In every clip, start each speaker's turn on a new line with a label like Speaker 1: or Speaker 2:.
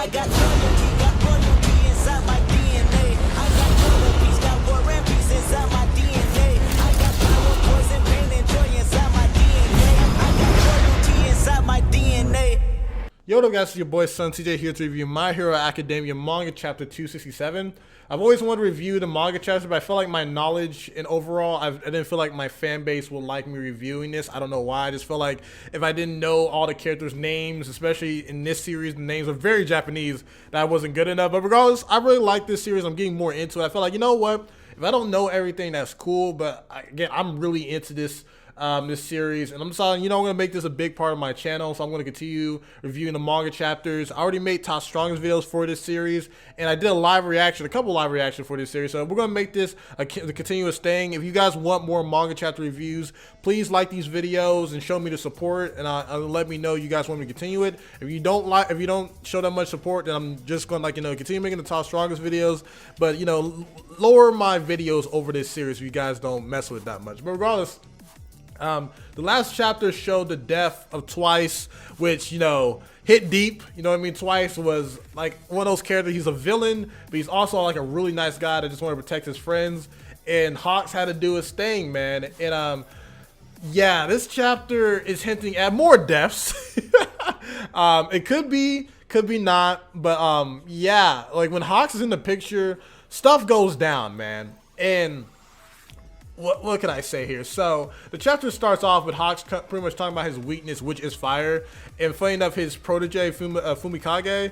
Speaker 1: I got loyalty, got royalty inside my DNA. I got war peace, got war and peace inside my DNA. I got power, poison, pain, and joy inside my DNA. I got royalty inside my DNA.
Speaker 2: Yo, what up guys, it's your boy SonTj here to review My Hero Academia manga chapter 267. I've always wanted to review the manga chapter, but I feel like my knowledge and overall, I didn't feel like my fan base would like me reviewing this. I don't know why. I just feel like if I didn't know all the characters' names, especially in this series, the names are very Japanese, that wasn't good enough. But regardless, I really like this series. I'm getting more into it. I feel like, you know what? If I don't know everything, that's cool. But again, I'm really into this series, and I'm deciding, you know, I'm gonna make this a big part of my channel, so I'm gonna continue reviewing the manga chapters. I already made top strongest videos for this series, and I did a couple live reactions for this series, so we're gonna make this a continuous thing. If you guys want more manga chapter reviews, please like these videos and show me the support, and let me know you guys want me to continue it. If you don't show that much support, then I'm just gonna, like, you know, continue making the top strongest videos, but, you know, lower my videos over this series if you guys don't mess with it that much. But regardless, the last chapter showed the death of Twice, which, you know, hit deep. You know what I mean? Twice was like one of those characters. He's a villain, but he's also like a really nice guy that just wanted to protect his friends. And Hawks had to do his thing, man. And yeah, this chapter is hinting at more deaths. It could be not, but yeah, like when Hawks is in the picture, stuff goes down, man. And what can I say here? So the chapter starts off with Hawks pretty much talking about his weakness, which is fire. And funny enough, his protege Fumikage,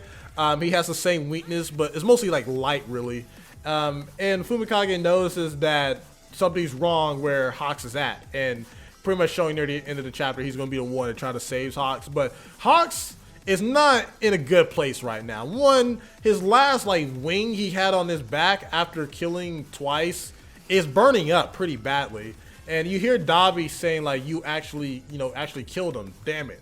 Speaker 2: he has the same weakness, but it's mostly like light, really. And Fumikage notices that something's wrong where Hawks is at, and pretty much showing near the end of the chapter he's going to be the one that trying to save Hawks. But Hawks is not in a good place right now. One, his last like wing he had on his back after killing Twice is burning up pretty badly, and you hear Dabi saying like, you actually killed him, damn it.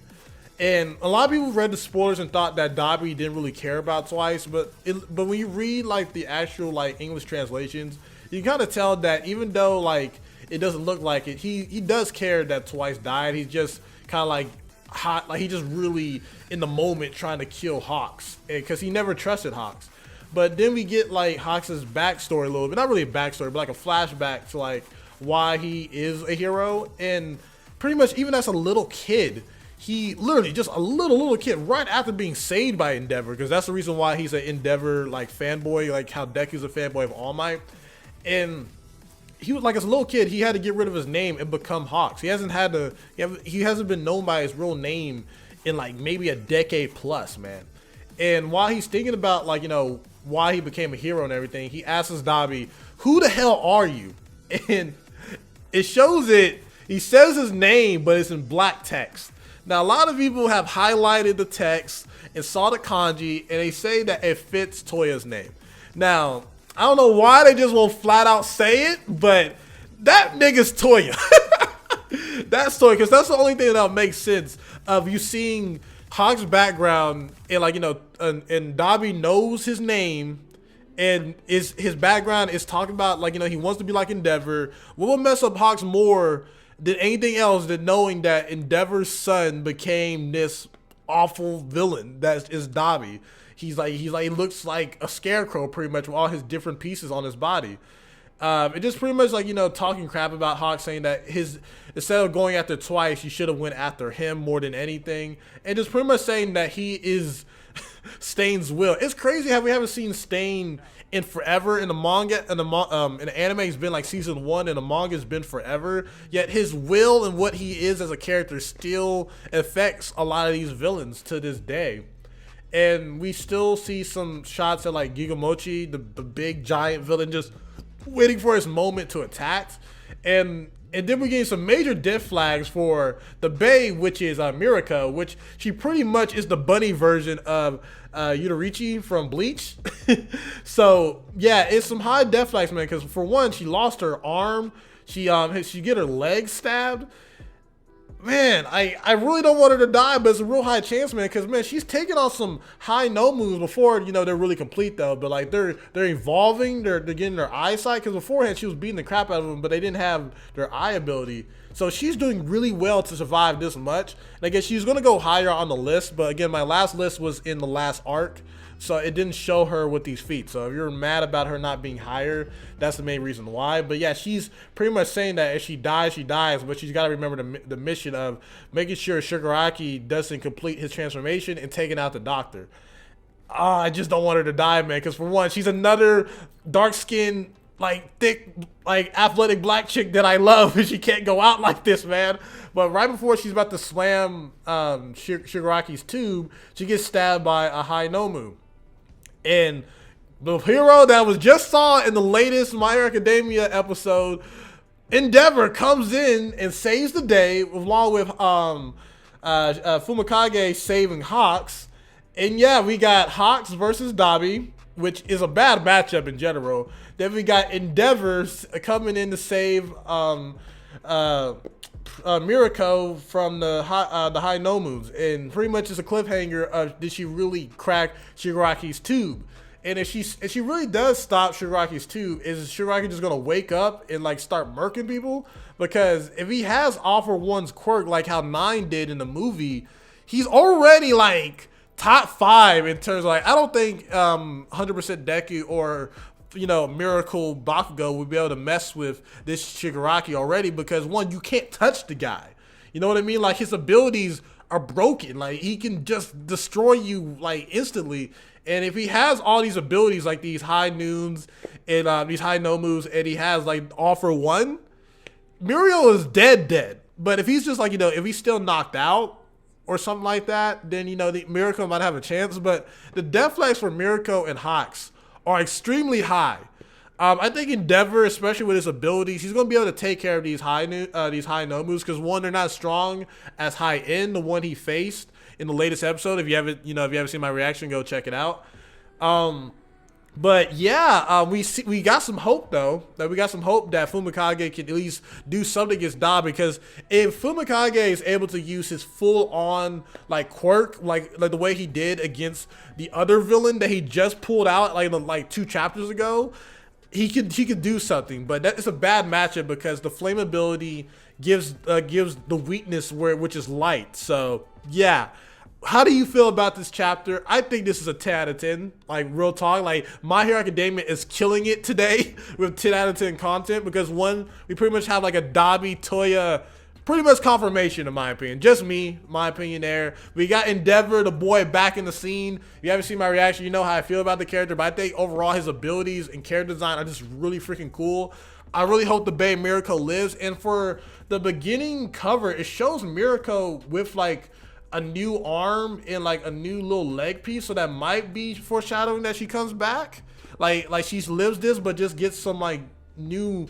Speaker 2: And a lot of people read the spoilers and thought that Dabi didn't really care about Twice, but when you read like the actual like English translations, you kind of tell that even though like it doesn't look like it, he does care that Twice died. He's just kind of like hot, like he just really in the moment trying to kill Hawks, because he never trusted Hawks. But then we get like Hawks' backstory a little bit, not really a backstory, but like a flashback to like why he is a hero. And pretty much even as a little kid, he literally just a little kid right after being saved by Endeavor, because that's the reason why he's an Endeavor like fanboy, like how Deku's a fanboy of All Might. And he was like, as a little kid, he had to get rid of his name and become Hawks. He hasn't been known by his real name in like maybe a decade plus, man. And while he's thinking about, like, you know, why he became a hero and everything, he asks Dabi, who the hell are you? And it shows it, he says his name, but it's in black text. Now, a lot of people have highlighted the text and saw the kanji, and they say that it fits Toya's name. Now, I don't know why they just won't flat out say it, but that nigga's Toya. That's Toya, because that's the only thing that'll make sense of you seeing Hawk's background, and like, you know, and Dabi knows his name, and his background is talking about, like, you know, he wants to be like Endeavor. What will mess up Hawks more than anything else than knowing that Endeavor's son became this awful villain that is Dabi? He looks like a scarecrow pretty much with all his different pieces on his body. It just pretty much, like, you know, talking crap about Hawk, saying that instead of going after Twice, you should have went after him more than anything, and just pretty much saying that he is Stain's will. It's crazy how we haven't seen Stain in forever in the manga, and in the anime has been like season 1, and the manga has been forever. Yet his will and what he is as a character still affects a lot of these villains to this day. And we still see some shots at like Gigamochi, the big giant villain, just waiting for his moment to attack. And then we're getting some major death flags for the Bae, which is Miraka, which she pretty much is the bunny version of Yudorichi from Bleach. So yeah, it's some high death flags, man, because for one, she lost her arm. She get her leg stabbed. Man, I really don't want her to die, but it's a real high chance, man, because, man, she's taking on some high no moves before, you know, they're really complete, though. But, like, they're evolving, they're getting their eyesight, because beforehand she was beating the crap out of them, but they didn't have their eye ability. So she's doing really well to survive this much. And I guess she's going to go higher on the list. But again, my last list was in the last arc. So it didn't show her with these feats. So if you're mad about her not being higher, that's the main reason why. But yeah, she's pretty much saying that if she dies, she dies. But she's got to remember the mission of making sure Shigaraki doesn't complete his transformation and taking out the doctor. I just don't want her to die, man. Because for one, she's another dark-skinned, like thick, like athletic black chick that I love, and she can't go out like this, man. But right before she's about to slam Shigaraki's tube, she gets stabbed by a High Nomu. And the hero that was just saw in the latest My Hero Academia episode, Endeavor, comes in and saves the day along with Fumikage saving Hawks. And yeah, we got Hawks versus Dabi, which is a bad matchup in general. Then we got Endeavors coming in to save Mirako from the High Nomus. And pretty much it's a cliffhanger of, did she really crack Shigaraki's tube? And if she really does stop Shigaraki's tube, is Shigaraki just gonna wake up and like start murking people? Because if he has All For One's quirk like how 9 did in the movie, he's already like top 5 in terms of, like, I don't think 100% Deku or, you know, Miracle Bakugo would be able to mess with this Shigaraki already, because one, you can't touch the guy. You know what I mean? Like, his abilities are broken. Like, he can just destroy you like instantly. And if he has all these abilities like these High Noons and these High Nomus, and he has like All For One, Muriel is dead. But if he's just like, you know, if he's still knocked out or something like that, then, you know, the Mirako might have a chance. But the death flags for Mirako and Hawks are extremely high. I think Endeavor, especially with his abilities, he's going to be able to take care of these high Nomus, because one, they're not strong as high end, the one he faced in the latest episode. If you haven't seen my reaction, go check it out. But yeah, we got some hope though. That we got some hope that Fumikage can at least do something against Da, because if Fumikage is able to use his full-on like quirk, like the way he did against the other villain that he just pulled out like 2 chapters ago, he could do something. But that is a bad matchup because the flame ability gives the weakness which is light. So yeah. How do you feel about this chapter? I think this is a 10 out of 10. Like, real talk. Like, My Hero Academia is killing it today with 10 out of 10 content, because one, we pretty much have like a Dabi Toya pretty much confirmation, in my opinion. Just me, my opinion there. We got Endeavor, the boy, back in the scene. If you haven't seen my reaction, you know how I feel about the character, but I think overall his abilities and character design are just really freaking cool. I really hope the Bay Mirako lives. And for the beginning cover, it shows Mirako with like a new arm and like a new little leg piece, so that might be foreshadowing that she comes back, like she lives this but just gets some like new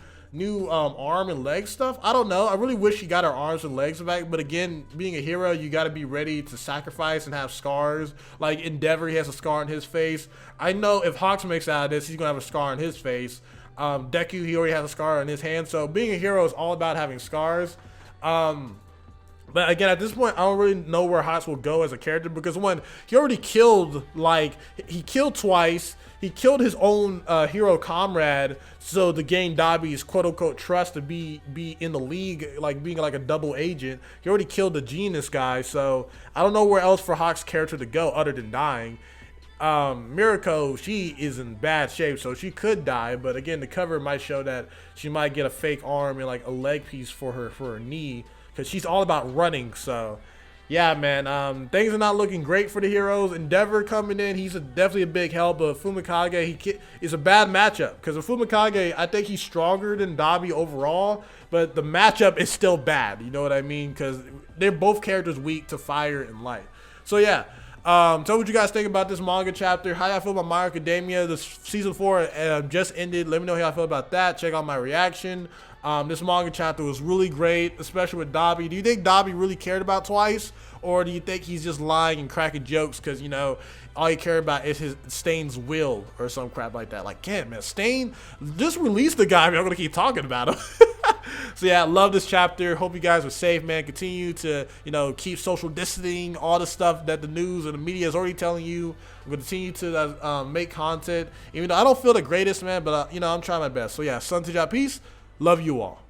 Speaker 2: arm and leg stuff. I don't know. I really wish she got her arms and legs back, but again, being a hero, you got to be ready to sacrifice and have scars. Like Endeavor, he has a scar on his face. I know if Hawks makes out of this, he's gonna have a scar on his face. Deku, he already has a scar on his hand. So being a hero is all about having scars. But again, at this point, I don't really know where Hawks will go as a character, because one, he already killed, like, he killed twice. He killed his own hero comrade, so to gain Dabi's quote-unquote trust to be in the league, like being like a double agent. He already killed the genius guy, so I don't know where else for Hawks' character to go other than dying. Mirako, she is in bad shape, so she could die, but again, the cover might show that she might get a fake arm and like a leg piece for her knee, because she's all about running. So yeah, man, things are not looking great for the heroes. Endeavor coming in, he's definitely a big help, but Fumikage, is a bad matchup, because of Fumikage, I think he's stronger than Dabi overall, but the matchup is still bad, you know what I mean, because they're both characters weak to fire and light. So yeah, tell me what you guys think about this manga chapter. How y'all feel about My Hero Academia? This season 4 just ended. Let me know how y'all feel about that. Check out my reaction. This manga chapter was really great, especially with Dabi. Do you think Dabi really cared about Twice, or do you think he's just lying and cracking jokes because, you know, all he cared about is his Stain's will or some crap like that? Like, can't, man, Stain, just release the guy. I'm gonna keep talking about him. So yeah, I love this chapter. Hope you guys are safe, man. Continue to, you know, keep social distancing, all the stuff that the news and the media is already telling you. I'm gonna continue to make content, even though I don't feel the greatest, man, but you know, I'm trying my best. So yeah, SonTj, peace. Love you all.